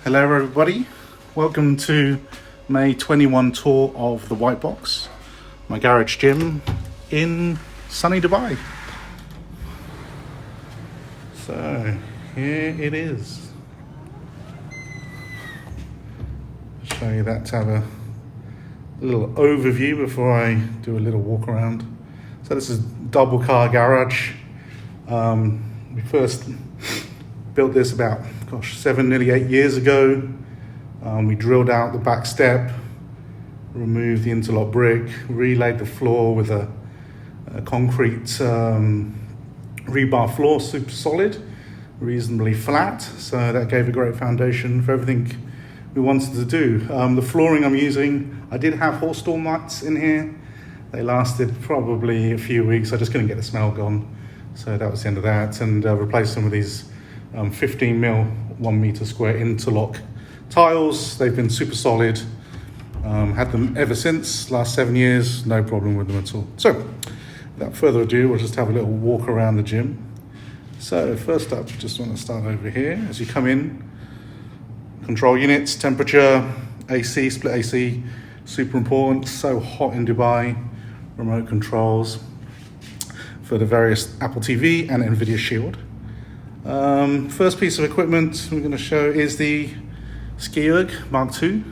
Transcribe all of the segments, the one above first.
Hello everybody, welcome to May 21 tour of the White Box, my garage gym in sunny Dubai. So here it is. I'll show you that to have a little overview before I do a little walk around. So this is double car garage. We first built this about 7, nearly 8 years ago. We drilled out the back step, removed the interlock brick, relaid the floor with a concrete rebar floor, super solid, reasonably flat. So that gave a great foundation for everything we wanted to do. The flooring I'm using, I did have Horstall mats in here. They lasted probably a few weeks. I just couldn't get the smell gone. So that was the end of that, and replaced some of these 15 mil, 1 meter square interlock tiles. They've been super solid. Had them ever since, last 7 years, no problem with them at all. So without further ado, we'll just have a little walk around the gym. So first up, just want to start over here. As you come in, control units, temperature, AC, split AC, super important. So hot in Dubai. Remote controls for the various Apple TV and Nvidia Shield. First piece of equipment I'm going to show is the Skierg Mark II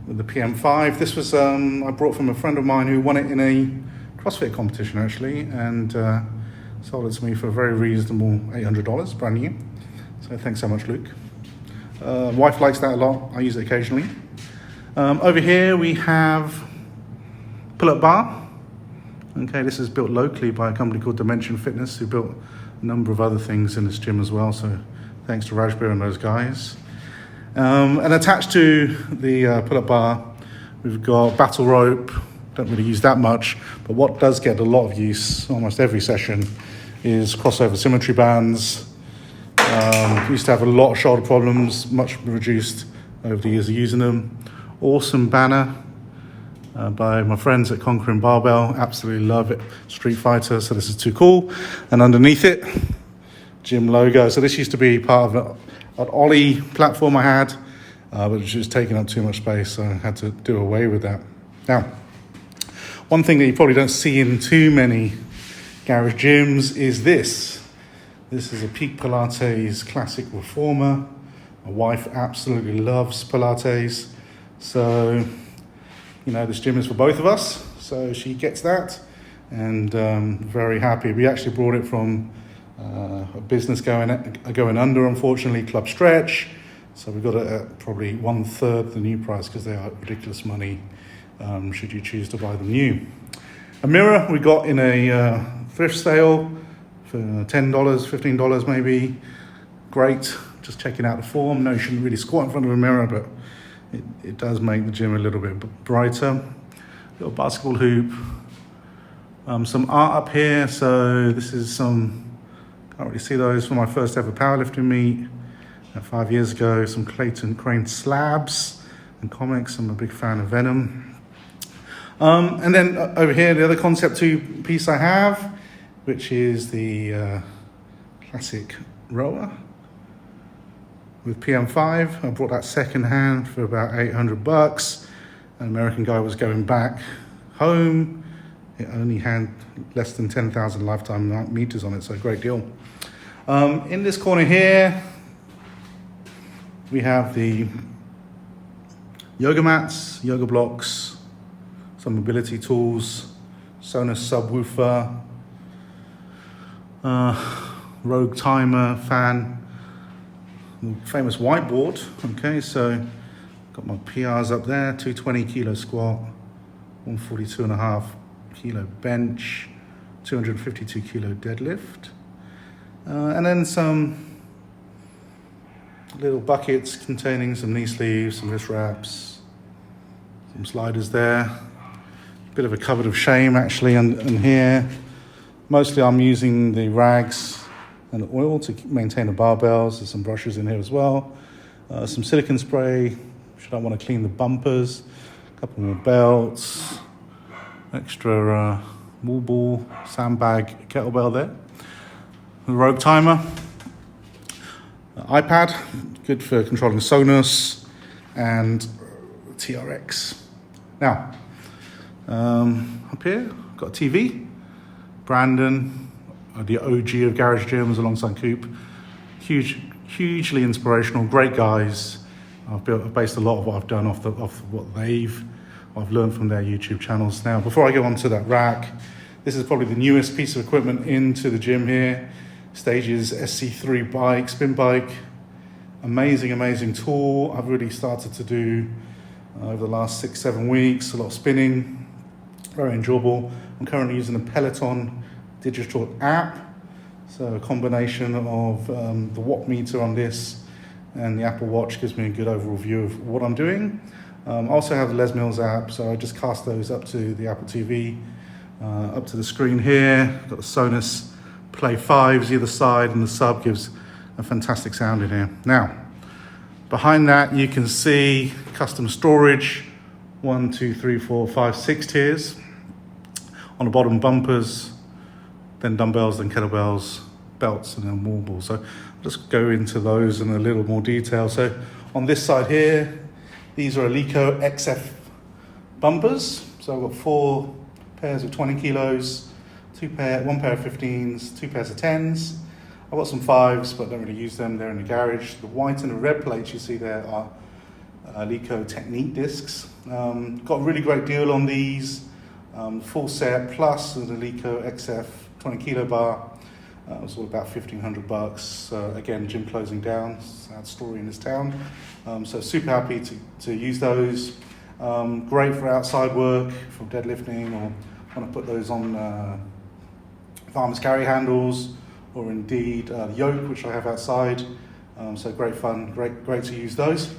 with the PM5. This was I brought from a friend of mine who won it in a CrossFit competition actually, and sold it to me for a very reasonable $800, brand new. So thanks so much, Luke. Wife likes that a lot. I use it occasionally. Over here we have pull-up bar. Okay, this is built locally by a company called Dimension Fitness, who built a number of other things in this gym as well. So thanks to Rajbir and those guys. And attached to the pull-up bar, we've got battle rope. Don't really use that much, but what does get a lot of use almost every session is crossover symmetry bands. Used to have a lot of shoulder problems, much reduced over the years of using them. Awesome banner by my friends at Conquering Barbell. Absolutely love it. Street Fighter, so this is too cool. And underneath it, gym logo. So this used to be part of an Ollie platform I had, but it was just taking up too much space, so I had to do away with that. Now, one thing that you probably don't see in too many garage gyms is this. This is a Peak Pilates Classic Reformer. My wife absolutely loves Pilates, so you know, this gym is for both of us, so she gets that, and very happy. We actually brought it from a business going under, unfortunately, Club Stretch, so we got it at probably 1/3 the new price because they are ridiculous money should you choose to buy them new. A mirror we got in a thrift sale for $10, $15 maybe. Great, just checking out the form. No, you shouldn't really squat in front of a mirror, but it does make the gym a little bit brighter. Little basketball hoop. Some art up here. So this is some, can't really see those, for my first ever powerlifting meet 5 years ago. Some Clayton Crane slabs and comics. I'm a big fan of Venom. And then over here, the other Concept 2 piece I have, which is the classic rower with PM5. I bought that second hand for about $800. An American guy was going back home. It only had less than 10,000 lifetime meters on it, so a great deal. In this corner here, we have the yoga mats, yoga blocks, some mobility tools, Sonos subwoofer, Rogue timer, fan, famous whiteboard. Okay, so got my PRs up there, 220 kilo squat, 142.5 kilo bench, 252 kilo deadlift, and then some little buckets containing some knee sleeves, some wrist wraps, some sliders there. Bit of a cupboard of shame actually, and here mostly I'm using the rags and the oil to maintain the barbells. There's some brushes in here as well. Some silicone spray, should I want to clean the bumpers. A couple more belts. Extra wall ball, sandbag, kettlebell there. The Rogue timer. iPad, good for controlling Sonos and TRX. Now, up here, got a TV. Brandon, the OG of garage gyms alongside Coop. Hugely inspirational, great guys. I've based a lot of what I've done off what I've learned from their YouTube channels. Now, before I go on to that rack, this is probably the newest piece of equipment into the gym here. Stages SC3 bike, spin bike. Amazing tool. I've really started to do over the last 6-7 weeks, a lot of spinning, very enjoyable. I'm currently using the Peloton digital app. So a combination of the watt meter on this and the Apple Watch gives me a good overall view of what I'm doing. I also have the Les Mills app, so I just cast those up to the Apple TV, up to the screen here. Got the Sonos Play 5s either side, and the sub gives a fantastic sound in here. Now, behind that you can see custom storage, 1, 2, 3, 4, 5, 6 tiers. On the bottom, bumpers, then dumbbells, then kettlebells, belts, and then wall balls. So I'll just go into those in a little more detail. So on this side here, these are Eleiko XF bumpers. So I've got 4 pairs of 20 kilos, 1 pair of 15s, 2 pairs of 10s. I've got some 5s, but don't really use them. They're in the garage. The white and the red plates you see there are Eleiko Technique discs. Got a really great deal on these. Full set plus an Eleiko XF 20 kilo bar. It was all about $1,500. Again, gym closing down. Sad story in this town. So super happy to use those. Great for outside work, for deadlifting, or want to put those on farmer's carry handles, or indeed yoke, which I have outside. So great fun, great to use those.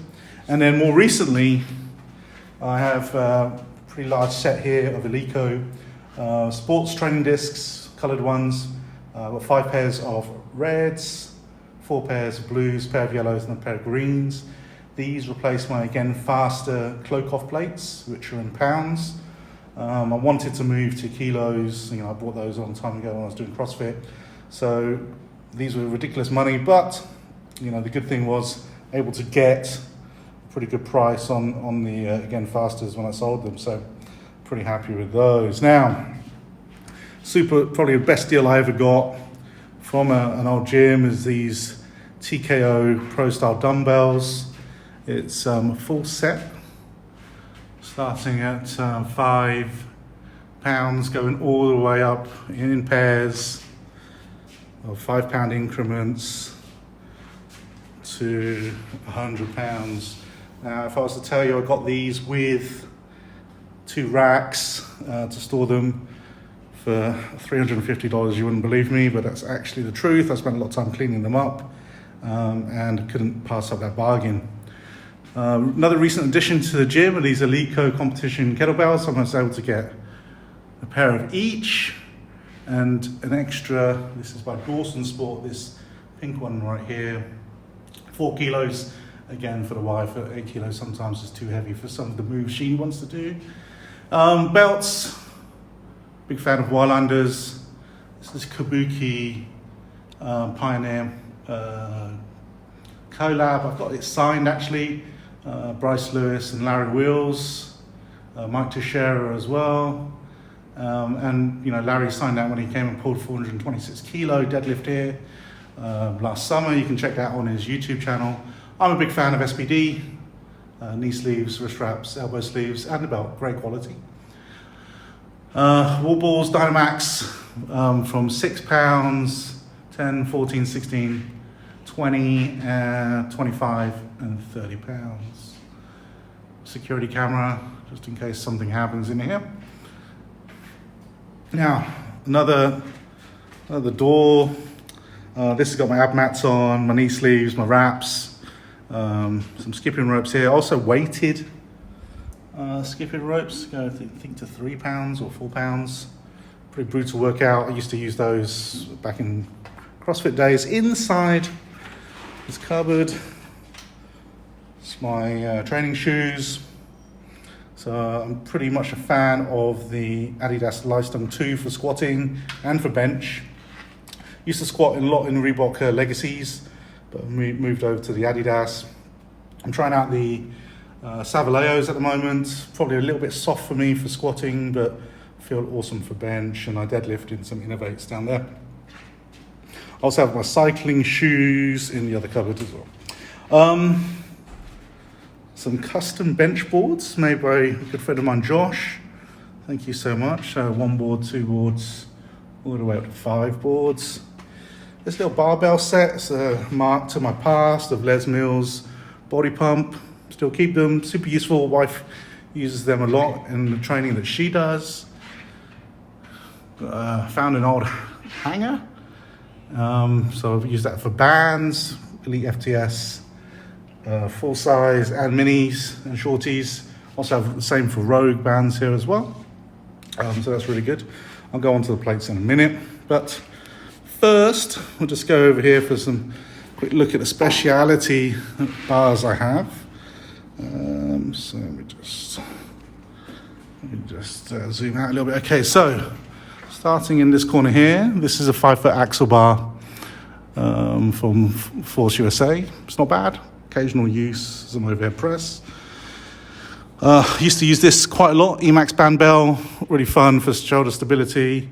And then more recently, I have a pretty large set here of Eleiko sports training discs, colored ones. I've got 5 pairs of reds, 4 pairs of blues, a pair of yellows, and a pair of greens. These replace my, again, faster Clocoff plates, which are in pounds. I wanted to move to kilos. I bought those a long time ago when I was doing CrossFit. So these were ridiculous money, but the good thing was able to get a pretty good price on the, again, fasters when I sold them. So pretty happy with those. Now, probably the best deal I ever got from an old gym is these TKO Pro Style dumbbells. It's a full set, starting at £5, going all the way up in pairs of £5 increments to £100. Now, if I was to tell you I got these with 2 racks to store them for $350, you wouldn't believe me, but that's actually the truth. I spent a lot of time cleaning them up and couldn't pass up that bargain. Another recent addition to the gym are these Eleiko competition kettlebells. I was able to get a pair of each and an extra, this is by Dawson Sport, this pink one right here, 4 kilos. Again, for the wife, 8 kilos sometimes is too heavy for some of the moves she wants to do. Belts, big fan of Wirelanders. This is Kabuki Pioneer collab. I've got it signed actually. Bryce Lewis and Larry Wheels, Mike Teixeira as well. And Larry signed that when he came and pulled 426 kilo deadlift here last summer. You can check that on his YouTube channel. I'm a big fan of SPD, knee sleeves, wrist wraps, elbow sleeves, and the belt, great quality. Wall balls, Dynamax, from £6, 10, 14, 16, 20, 25, and £30. Security camera, just in case something happens in here. Now, another door. This has got my ab mats on, my knee sleeves, my wraps, some skipping ropes here. Also weighted skipping ropes, go I think to £3 or £4. Pretty brutal workout. I used to use those back in CrossFit days. Inside this cupboard, it's my training shoes. So I'm pretty much a fan of the Adidas Lifestyle 2 for squatting and for bench. Used to squat a lot in Reebok Legacies. but we moved over to the Adidas. I'm trying out the Savaleos at the moment. Probably a little bit soft for me for squatting, but feel awesome for bench, and I deadlift in some Innovates down there. I also have my cycling shoes in the other cupboard as well. Some custom bench boards made by a good friend of mine, Josh. Thank you so much. 1 board, 2 boards, all the way up to 5 boards. This little barbell set is a mark to my past of Les Mills body pump. Still keep them, super useful. Wife uses them a lot in the training that she does. Found an old hanger. So I've used that for bands, Elite FTS, full size and minis and shorties. Also have the same for Rogue bands here as well. So that's really good. I'll go on to the plates in a minute. But first, we'll just go over here for some quick look at the speciality bars I have. So let me just zoom out a little bit. Okay, so starting in this corner here, this is a 5-foot axle bar from Force USA. It's not bad. Occasional use as an overhead press. Used to use this quite a lot. Emax band bell, really fun for shoulder stability.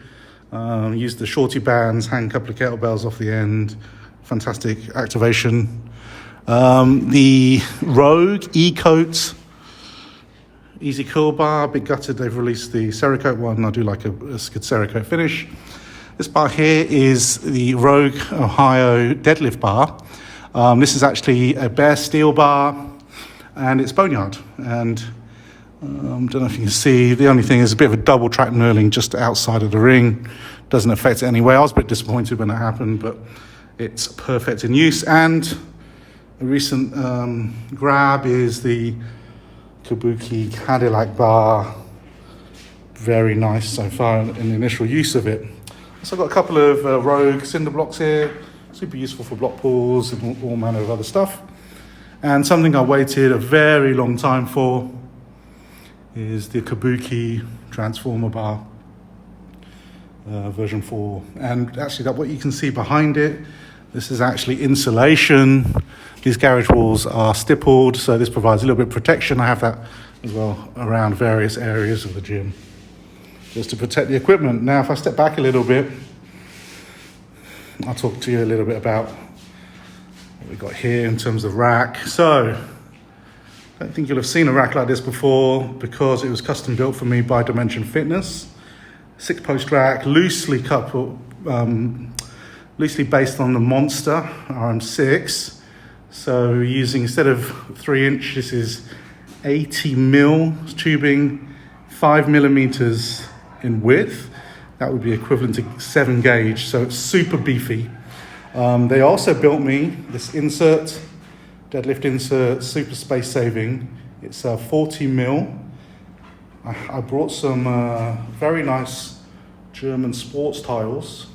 Used the shorty bands, hang a couple of kettlebells off the end. Fantastic activation. The Rogue E-Coat Easy Curl Bar, bit gutted they've released the Cerakote one. I do like a good Cerakote finish. This bar here is the Rogue Ohio deadlift bar. This is actually a bare steel bar, and it's boneyard. And don't know if you can see, the only thing is a bit of a double track knurling just outside of the ring. Doesn't affect it anyway. I was a bit disappointed when it happened, but it's perfect in use. And a recent grab is the Kabuki Cadillac bar. Very nice so far in the initial use of it. So I've got a couple of Rogue cinder blocks here, super useful for block pulls and all manner of other stuff. And something I waited a very long time for is the Kabuki Transformer bar, version 4. And actually what you can see behind it, this is actually insulation. These garage walls are stippled, so this provides a little bit of protection. I have that as well around various areas of the gym, just to protect the equipment. Now, if I step back a little bit, I'll talk to you a little bit about what we've got here in terms of rack. So, I don't think you'll have seen a rack like this before because it was custom built for me by Dimension Fitness. 6-post rack, loosely coupled, loosely based on the Monster RM6. So using, instead of 3-inch, this is 80 mil tubing, 5 millimeters in width. That would be equivalent to 7 gauge. So it's super beefy. They also built me this insert, deadlift insert, super space saving. It's 40 mil. I brought some very nice German sports tiles,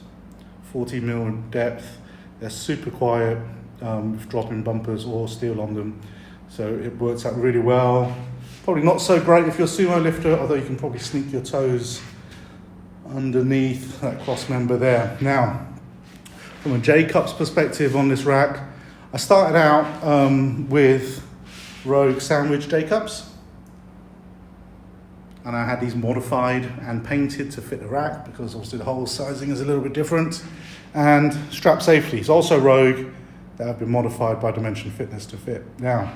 40 mil in depth. They're super quiet, with drop-in bumpers or steel on them. So it works out really well. Probably not so great if you're a sumo lifter, although you can probably sneak your toes underneath that cross member there. Now, from a J-Cups perspective on this rack, I started out with Rogue Sandwich J-Cups. And I had these modified and painted to fit the rack because obviously the hole sizing is a little bit different. And strap safeties, also Rogue, that have been modified by Dimension Fitness to fit. Now,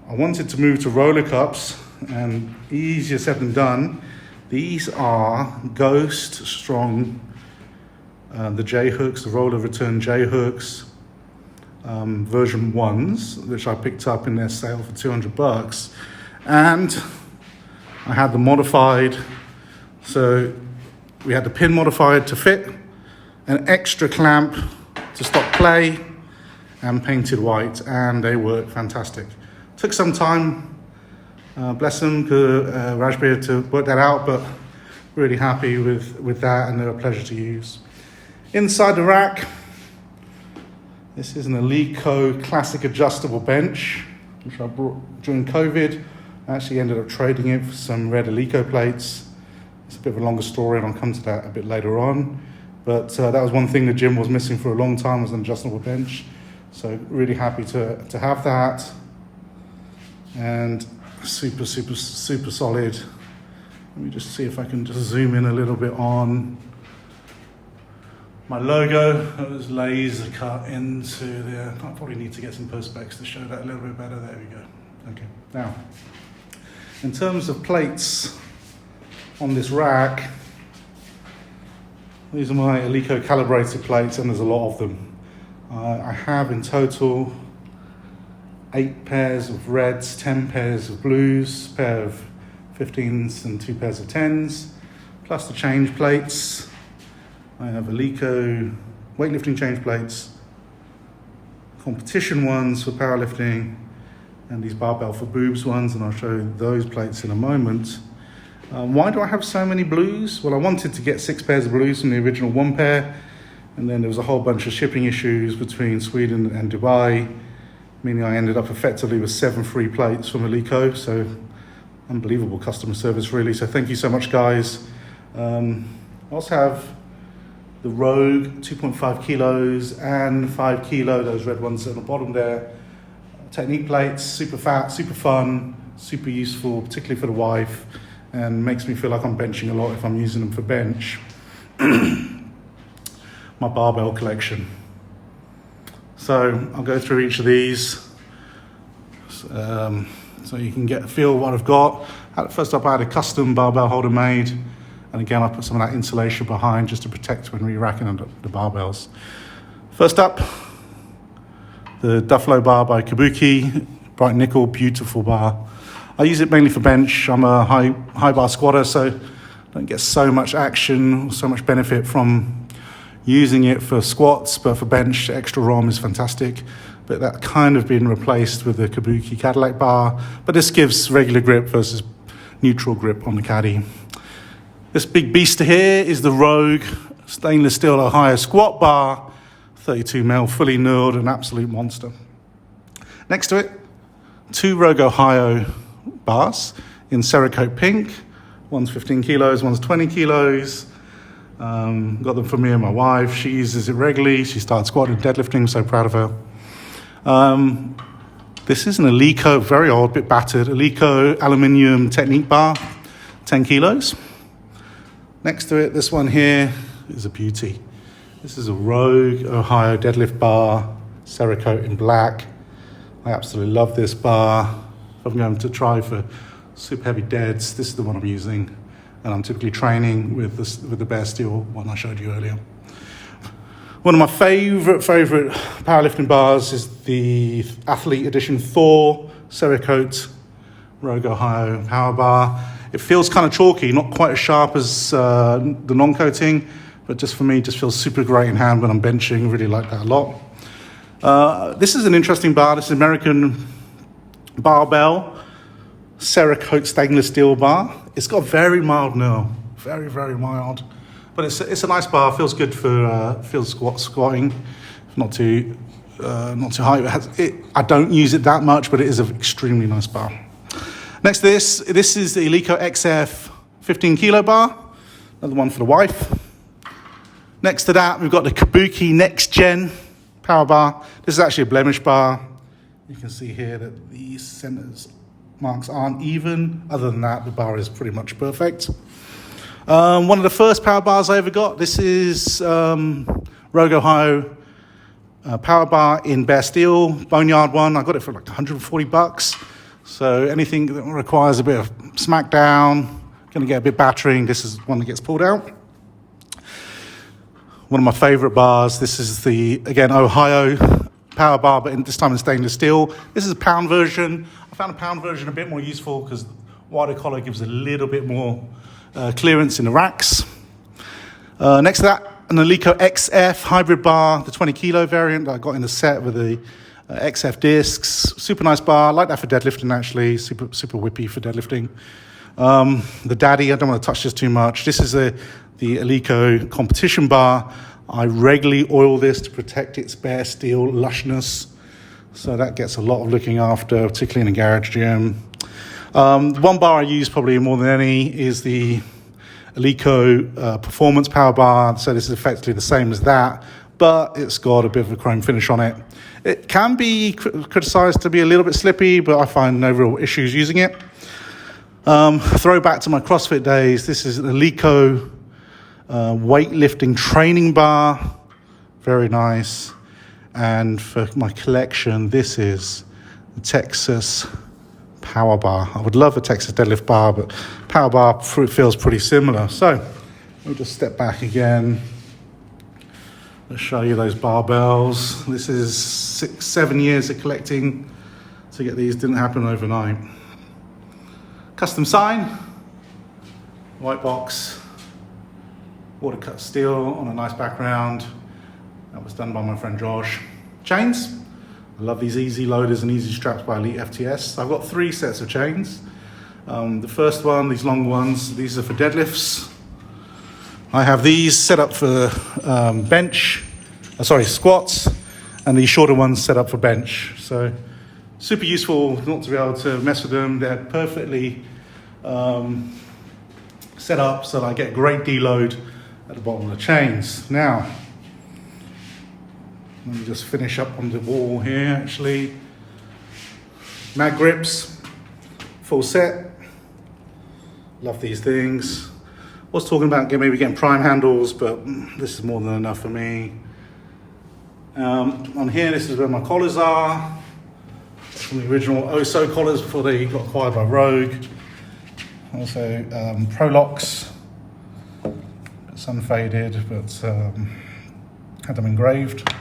I wanted to move to roller cups, and easier said than done. These are Ghost Strong, the J-hooks, the roller return J-hooks, version 1s, which I picked up in their sale for $200. And I had them modified, so we had the pin modified to fit, an extra clamp to stop play, and painted white, and they work fantastic. Took some time, bless them, Rajbir, to work that out, but really happy with that, and they're a pleasure to use. Inside the rack, this is an Eleiko classic adjustable bench, which I brought during COVID. I actually ended up trading it for some red Eleiko plates. It's a bit of a longer story, and I'll come to that a bit later on. But that was one thing the gym was missing for a long time, was an adjustable bench. So really happy to have that. And super solid. Let me just see if I can just zoom in a little bit on my logo. That was laser cut into there. I probably need to get some Perspex to show that a little bit better. There we go. Okay, now, in terms of plates on this rack, these are my Eleiko calibrated plates, and there's a lot of them. I have in total 8 pairs of reds, 10 pairs of blues, a pair of 15s and 2 pairs of 10s, plus the change plates. I have Eleiko weightlifting change plates, competition ones for powerlifting, and these barbell for boobs ones, and I'll show those plates in a moment. Why do I have so many blues? Well, I wanted to get 6 pairs of blues from the original 1 pair, and then there was a whole bunch of shipping issues between Sweden and Dubai, meaning I ended up effectively with 7 free plates from Eleiko. So unbelievable customer service, really. So thank you so much, guys. I also have the Rogue 2.5 kilos and 5 kilo, those red ones at the bottom there. Technique plates, super fat, super fun, super useful, particularly for the wife, and makes me feel like I'm benching a lot if I'm using them for bench. My barbell collection. So I'll go through each of these so you can get a feel of what I've got. First up, I had a custom barbell holder made, and again I put some of that insulation behind just to protect when re-racking the barbells. First up, the Duffalo bar by Kabuki, bright nickel, beautiful bar. I use it mainly for bench. I'm a high bar squatter, so I don't get so much action, so much benefit from using it for squats, but for bench, extra ROM is fantastic. But that kind of been replaced with the Kabuki Cadillac bar. But this gives regular grip versus neutral grip on the caddy. This big beast here is the Rogue stainless steel Ohio squat bar, 32mm, fully knurled, an absolute monster. Next to it, 2 Rogue Ohio bars in Cerakote pink. One's 15 kilos, one's 20 kilos. Got them for me and my wife. She uses it regularly. She started squatting, deadlifting, so proud of her. This is an Eleiko, very old, bit battered, Eleiko aluminium technique bar, 10 kilos. Next to it, this one here is a beauty. This is a Rogue Ohio deadlift bar, Cerakote in black. I absolutely love this bar. If I'm going to try for super heavy deads, this is the one I'm using. And I'm typically training with the Bare Steel one I showed you earlier. One of my favorite powerlifting bars is the Athlete Edition Thor Cerakote Rogue Ohio Power Bar. It feels kind of chalky, not quite as sharp as the non-coating, but just for me, just feels super great in hand when I'm benching. Really like that a lot. This is an interesting bar. This is American barbell Cerakote stainless steel bar. It's got very mild knurl, very mild, but it's a nice bar. Feels good for squatting, not too high. I don't use it that much, but it is an extremely nice bar. Next to this is the Eleiko XF 15 kilo bar, another one for the wife. Next to that, we've got the Kabuki Next Gen power bar. This is actually a blemish bar. You can see here that the centers marks aren't even. Other than that, the bar is pretty much perfect. One of the first power bars I ever got, this is Rogue Ohio power bar in Bare Steel, Boneyard one. I got it for like $140. So anything that requires a bit of smackdown, going to get a bit battering, this is one that gets pulled out. One of my favorite bars, this is the, again, Ohio power bar, but this time in stainless steel. This is a pound version. I found a pound version a bit more useful because wider collar gives a little bit more clearance in the racks. Next to that, an Eleiko XF hybrid bar, the 20 kilo variant that I got in the set with the XF discs. Super nice bar. I like that for deadlifting, actually. Super whippy for deadlifting. The Daddy, I don't want to touch this too much. This is the Eleiko competition bar. I regularly oil this to protect its Bare Steel lushness. So that gets a lot of looking after, particularly in a garage gym. One bar I use probably more than any is the Eleiko Performance Power Bar, so this is effectively the same as that, but it's got a bit of a chrome finish on it. It can be criticised to be a little bit slippy, but I find no real issues using it. Throwback to my CrossFit days, this is an Eleiko weightlifting training bar, very nice. And for my collection, this is the Texas Power Bar. I would love a Texas Deadlift bar, but Power Bar feels pretty similar. So we'll just step back again. Let's show you those barbells. This is 6-7 years of collecting to get these. Didn't happen overnight. Custom sign, white box, water cut steel on a nice background. That was done by my friend Josh. Chains. I love these easy loaders and easy straps by Elite FTS. I've got 3 sets of chains. The first one, these long ones, these are for deadlifts. I have these set up for squats, and these shorter ones set up for bench. So super useful not to be able to mess with them. They're perfectly set up so that I get great deload at the bottom of the chains. Now, let me just finish up on the wall here, actually. Mag grips, full set. Love these things. Was talking about maybe getting prime handles, but this is more than enough for me. On here, this is where my collars are. From the original Oso collars before they got acquired by Rogue. Also, Prolux. It's unfaded, but had them engraved.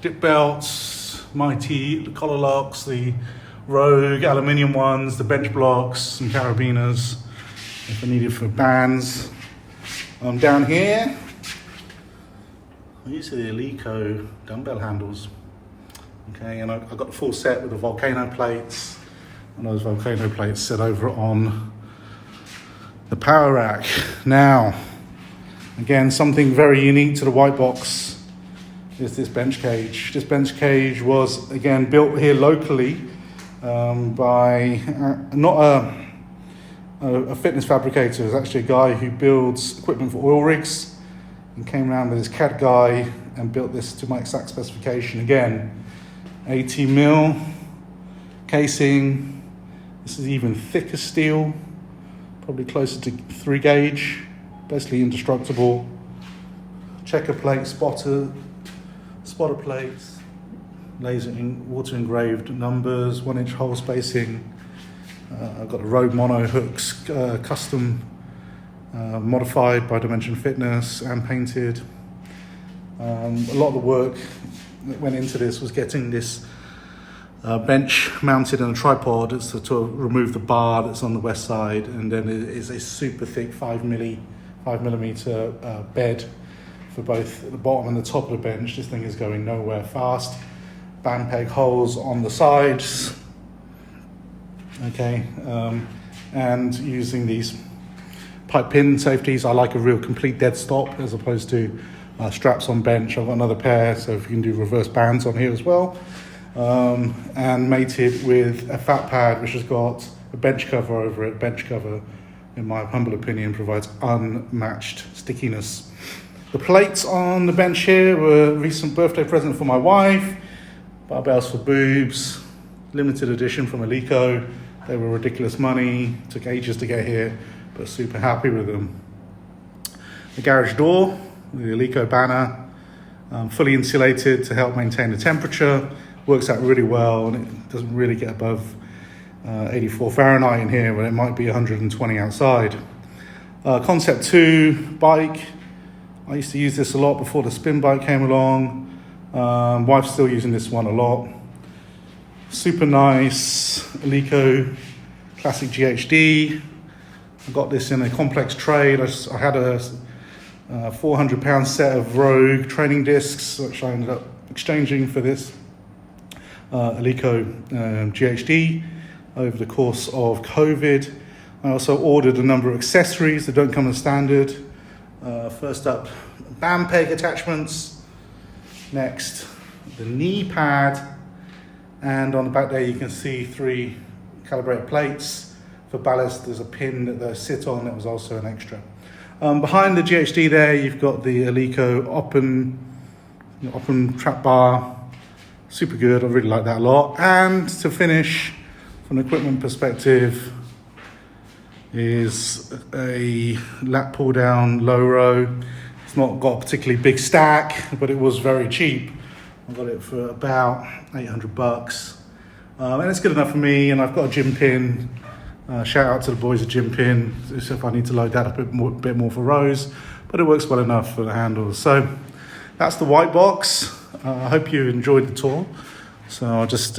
Dip belts, Mighty, the collar locks, the Rogue aluminium ones, the bench blocks, some carabiners if I needed for bands. Down here, these are the Eleiko dumbbell handles. Okay, and I've got the full set with the volcano plates, and those volcano plates set over on the power rack. Now, again, something very unique to the white box is this bench cage. This bench cage was, again, built here locally by not a fitness fabricator. It's actually a guy who builds equipment for oil rigs, and came around with his CAD guy and built this to my exact specification. Again, 80 mil casing. This is even thicker steel, probably closer to 3 gauge, basically indestructible. Checker plate, spotter plates, water engraved numbers, 1-inch hole spacing. I've got the Rogue mono hooks, custom modified by Dimension Fitness and painted. A lot of the work that went into this was getting this bench mounted on a tripod. It's to remove the bar that's on the west side, and then it is a super thick 5 millimeter bed for both the bottom and the top of the bench. This thing is going nowhere fast. Band peg holes on the sides. Okay, and using these pipe pin safeties. I like a real complete dead stop as opposed to straps on bench. I've got another pair, so if you can do reverse bands on here as well. And mated with a fat pad which has got a bench cover over it. Bench cover, in my humble opinion, provides unmatched stickiness. The plates on the bench here were a recent birthday present for my wife. Barbells for boobs, limited edition from Eleiko. They were ridiculous money, took ages to get here, but super happy with them. The garage door, the Eleiko banner, fully insulated to help maintain the temperature. Works out really well, and it doesn't really get above 84 Fahrenheit in here, but it might be 120 outside. Concept 2 bike. I used to use this a lot before the spin bike came along. Wife's still using this one a lot. Super nice Eleiko Classic GHD. I got this in a complex trade. I had a 400-pound set of Rogue training discs, which I ended up exchanging for this Eleiko GHD over the course of COVID. I also ordered a number of accessories that don't come as standard. First up, band peg attachments. Next, the knee pad. And on the back there you can see 3 calibrated plates for ballast. There's a pin that they sit on, that was also an extra. Behind the GHD there, you've got the Eleiko Oppen trap bar. Super good, I really like that a lot. And to finish, from an equipment perspective, is a lat pull down low row. It's not got a particularly big stack, but it was very cheap. I got it for about $800. And it's good enough for me, and I've got a gym pin. Shout out to the boys at Gym Pin if I need to load that up a bit more for rows, but it works well enough for the handles. So that's the white box. I hope you enjoyed the tour. So I'll just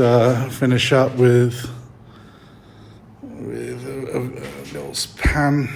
finish up with a little pan